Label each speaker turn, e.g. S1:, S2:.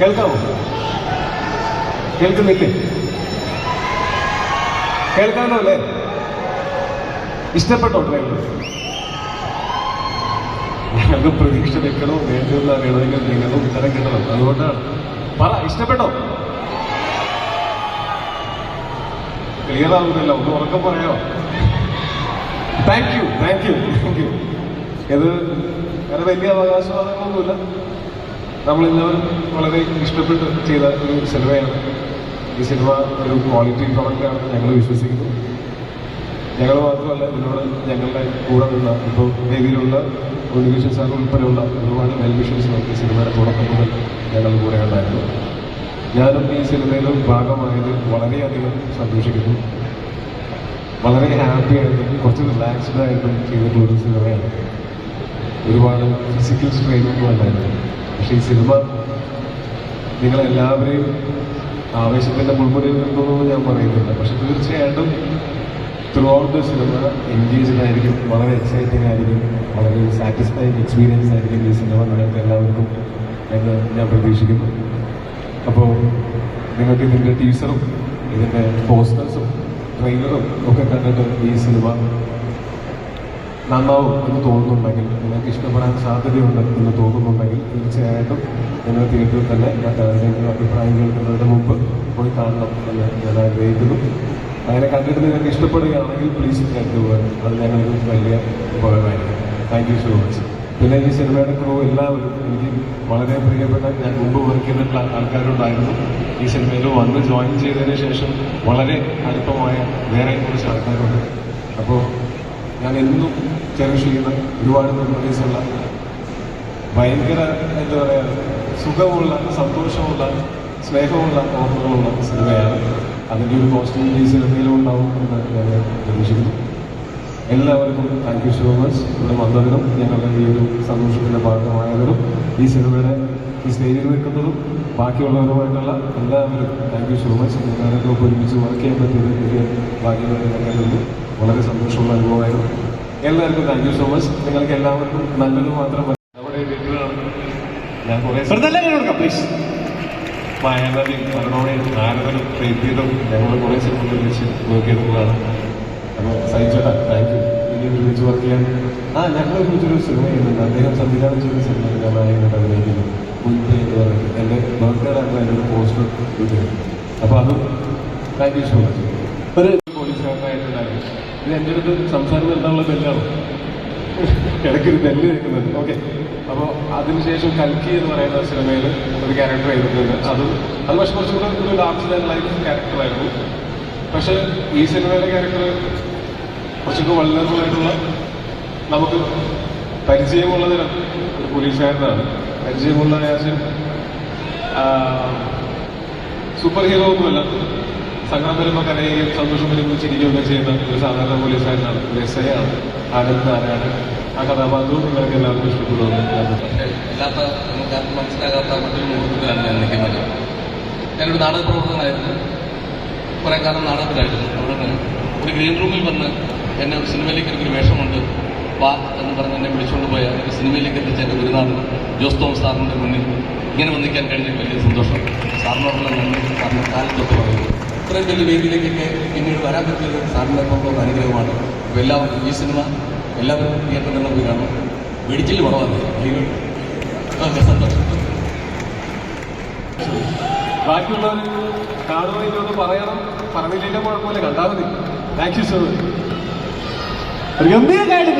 S1: കേൾക്കാമോ? കേൾക്കുന്നില്ലേ? കേൾക്കാമോ അല്ലേ? ഇഷ്ടപ്പെട്ടോ ട്രെയിലർ? ഞങ്ങൾക്ക് പ്രതീക്ഷ വെക്കണോ വേണ്ടിയുള്ള വേണമെങ്കിൽ നിങ്ങളും ഉത്തരം കിട്ടണം. അതുകൊണ്ടാണ് പറ, ഇഷ്ടപ്പെട്ടോ? ക്ലിയർ ആവുന്നില്ല, ഒന്ന് ഉറക്കം പറയാമോ? Thank you. ഇത് വേറെ വലിയ അവകാശവാദങ്ങളൊന്നുമില്ല. നമ്മളെല്ലാവരും വളരെ ഇഷ്ടപ്പെട്ട് ചെയ്ത ഒരു സിനിമയാണ്. ഈ സിനിമ ഒരു ക്വാളിറ്റി പ്രൊഡക്റ്റാണെന്ന് ഞങ്ങൾ വിശ്വസിക്കുന്നു. ഞങ്ങൾ മാത്രമല്ല, ഇതിനോട് ഞങ്ങളുടെ കൂടെ നിന്ന ഇപ്പോൾ വേദിയിലുള്ള ഉണ്ണികൃഷ്ണൻ സാർ ഉൾപ്പെടെയുള്ള ഒരുപാട് വെൽവിഷൻസ് നമുക്ക് സിനിമയുടെ തുടക്കം മുതൽ ഞങ്ങളുടെ കൂടെ ഉണ്ടായിരുന്നു. ഞാനും ഈ സിനിമയിലും ഭാഗമായത് വളരെയധികം സന്തോഷിക്കുന്നു. വളരെ ഹാപ്പി ആയിട്ടും കുറച്ച് റിലാക്സ്ഡ് ആയിട്ടും ചെയ്തിട്ടുള്ളൊരു സിനിമയാണ്. ഒരുപാട് ഫിസിക്കൽ സ്ട്രെയിനൊന്നും അല്ലായിരുന്നു. പക്ഷേ ഈ സിനിമ നിങ്ങളെല്ലാവരെയും ആവേശത്തിൻ്റെ മുൾമുനയിൽ നിർത്തുമെന്ന് ഞാൻ പറയുന്നില്ല. പക്ഷെ തീർച്ചയായിട്ടും through out the cinema engaged ആയിരിക്കും, വളരെ എക്സൈറ്റിംഗ് ആയിരിക്കും, വളരെ സാറ്റിസ്ഫൈങ് എക്സ്പീരിയൻസ് ആയിരിക്കും ഈ സിനിമ നിങ്ങൾക്ക് എല്ലാവർക്കും എന്ന് ഞാൻ പ്രതീക്ഷിക്കുന്നു. അപ്പോൾ നിങ്ങൾക്ക് ഇതിൻ്റെ ടീസറും ഇതിൻ്റെ പോസ്റ്റേഴ്സും ട്രെയിലറും ഒക്കെ കണ്ടിട്ട് ഈ സിനിമ നന്നാവും എന്ന് തോന്നുന്നുണ്ടെങ്കിൽ, നിങ്ങൾക്ക് ഇഷ്ടപ്പെടാൻ സാധ്യതയുണ്ട് എന്ന് തോന്നുന്നുണ്ടെങ്കിൽ തീർച്ചയായിട്ടും നിങ്ങൾ തിയേറ്ററിൽ തന്നെ മറ്റാരുടെയെങ്കിലും അഭിപ്രായം കേൾക്കുന്നതിന് മുമ്പ് പോയി കാണണം എന്ന് ഞാൻ ആഗ്രഹിക്കുന്നു. അങ്ങനെ കണ്ടിട്ട് നിങ്ങൾക്ക് ഇഷ്ടപ്പെടുകയാണെങ്കിൽ പ്ലീസ് കണ്ടുപോകുക. അത് ഞങ്ങൾക്ക് വലിയ ഉപകാരമായിരിക്കും. Thank you so much. പിന്നെ ഈ സിനിമയുടെ ക്രൂ എല്ലാവരും എനിക്ക് വളരെ പ്രിയപ്പെട്ട, ഞാൻ മുമ്പ് വർക്ക് ചെയ്തിട്ടുള്ള ആൾക്കാരുണ്ടായിരുന്നു. ഈ സിനിമയിൽ വന്ന് ജോയിൻ ചെയ്തതിന് ശേഷം വളരെ അടുപ്പമായ വേറെ കുറച്ച് ആൾക്കാരുണ്ട്. അപ്പോൾ ഞാൻ എന്നും ചെറിഷ് ചെയ്യുന്ന ഒരുപാട് മെമ്മറീസുള്ള, ഭയങ്കര എന്താ പറയുക, സുഖമുള്ള, സന്തോഷമുള്ള, സ്നേഹമുള്ള ഓർമ്മകളുള്ള സിനിമയാണ്. അതിൻ്റെ ഒരു കോസ്റ്റ്യൂം ഈ സിനിമയിലും ഉണ്ടാവും എന്ന് ഞാൻ പ്രതീക്ഷിക്കുന്നു. എല്ലാവർക്കും താങ്ക് യു സോ മച്ച്. ഇവിടെ വന്നതിനും ഞങ്ങളുടെ ഈ ഒരു സന്തോഷത്തിൻ്റെ ഭാഗമായതിനും ഈ സിനിമയുടെ ഈ സ്റ്റേജിൽ നിൽക്കുന്നതും ബാക്കിയുള്ളവരുമായിട്ടുള്ള എല്ലാവരും താങ്ക് യു സോ മച്ച്. എല്ലാവരും ഒരുമിച്ച് വർക്ക് ചെയ്യാൻ പറ്റിയത് വലിയ ഭാഗ്യമായിട്ട് വളരെ സന്തോഷമുള്ള അനുഭവമായിരുന്നു. എല്ലാവർക്കും താങ്ക് യു സോ മച്ച്. നിങ്ങൾക്ക് എല്ലാവർക്കും നല്ലത് മാത്രം നമ്മുടെ വീട്ടിലാണ്. ഞാൻ കുറേ പ്ലീസ് മായാനദി, മരണോടെയും നാരദനും പ്രീതിയിലും ഞങ്ങൾ കുറേ സിനിമകൾ വെച്ച് വർക്ക് ചെയ്തിട്ടുള്ളതാണ്. അപ്പോൾ സഹിച്ചേട്ടാ താങ്ക് യു. ഇനി ഒരുമിച്ച് വർക്ക് ചെയ്യാൻ ഞങ്ങൾ ഒരുമിച്ചൊരു സിനിമ ചെയ്യുന്നുണ്ട്. അദ്ദേഹം സംവിധാനം ചെയ്ത സിനിമയിൽ ഞാൻ നായകനായിട്ട് അഭിനയിക്കുന്നു. മുൻപേ എന്ന് പറയുന്നത് എൻ്റെ ബർത്ത്ഡേ ആയിരുന്നു അതിൻ്റെ ഒരു പോസ്റ്റർ കിട്ടിയത്. അപ്പോൾ അതും താങ്ക് യു സോ മച്ച്. ഒരു പോലീസുകാരനായിട്ടുണ്ടായിരുന്നു. ഇത് എൻ്റെ അടുത്ത് സംസാരം നിർത്താനുള്ള ബെല്ലാണ്, ഇടയ്ക്കൊരു ബെല്ല് കേൾക്കുന്നുണ്ട്. ഓക്കെ. അപ്പോൾ അതിനുശേഷം കൽക്കി എന്ന് പറയുന്ന സിനിമയിൽ ഒരു ക്യാരക്ടർ ചെയ്തിട്ടുണ്ട്. അത് പക്ഷെ കുറച്ചുകൂടെ ഒരു ലാർജ് ദാൻ ലൈഫ് ക്യാരക്ടറായിരുന്നു. പക്ഷേ ഈ സിനിമയിലെ ക്യാരക്ടർ കുറച്ചൊക്കെ വൾനറബിളായിട്ടുള്ള, നമുക്ക് പരിചയമുള്ള തരം ഒരു പോലീസുകാരനാണ്. പരിചയമുള്ള ആശയം സൂപ്പർ ഹീറോ ഒന്നുമല്ല. സംഘം വരുമ്പോൾ കരയുകയും സന്തോഷം വരുമ്പോൾ ചിരിക്കുകയൊക്കെ ചെയ്യുന്ന ഒരു സാധാരണ പോലീസുകാരനാണ്. ഒരു എസ് ഐ ആണ്. ആനന്ദ് നാരായണൻ. ആ കഥാപാത്രവും നിങ്ങൾക്ക് എല്ലാവർക്കും ഇഷ്ടപ്പെടുമെന്ന്
S2: അല്ലാത്ത നമുക്കാർക്കും മനസ്സിലാകാത്ത മറ്റൊരു മുഹൂർത്തത്തിലാണ് ഞാൻ നിൽക്കുന്നത്. ഞാനൊരു നാടക പ്രവർത്തകനായിരുന്നു. കുറേ കാലം നാടകത്തിലായിരുന്നു. അവിടെ ഒരു ഗ്രീൻ റൂമിൽ വന്ന് എന്നെ ഒരു സിനിമയിലേക്ക് എനിക്കൊരു വേഷമുണ്ട് വാ എന്ന് പറഞ്ഞ് എന്നെ വിളിച്ചുകൊണ്ട് പോയ ഒരു സിനിമയിലേക്ക് എത്തിച്ച എൻ്റെ ഗുരുനാഥൻ ജോസ് തോമസ് സാറിൻ്റെ മുന്നിൽ ഇങ്ങനെ വന്നിക്കാൻ കഴിഞ്ഞ വലിയ സന്തോഷം. സാറിനോടുള്ള നന്ദി സാറിൻ്റെ കാലത്തൊട്ട് പറയുന്നു. ഇത്രയും വലിയ വേദിയിലേക്കൊക്കെ പിന്നീട് വരാൻ പറ്റിയത് സാറിൻ്റെ ഒരു അനുഗ്രഹമാണ്. അപ്പോൾ എല്ലാവർക്കും ഈ സിനിമ എല്ലാവരും തിയേറ്ററിൽ തന്നെ പോയി കാണും. വെടിച്ചിൽ കുറവാണ്. സന്തോഷം.
S1: ബാക്കിയുള്ളവർ കാണുന്നതിനൊന്ന് പറയണം. പറഞ്ഞില്ലെങ്കിൽ കുഴപ്പമില്ല, കണ്ടാൽ മതി. Thank you so much.
S3: ഗംഭീരമായിട്ട്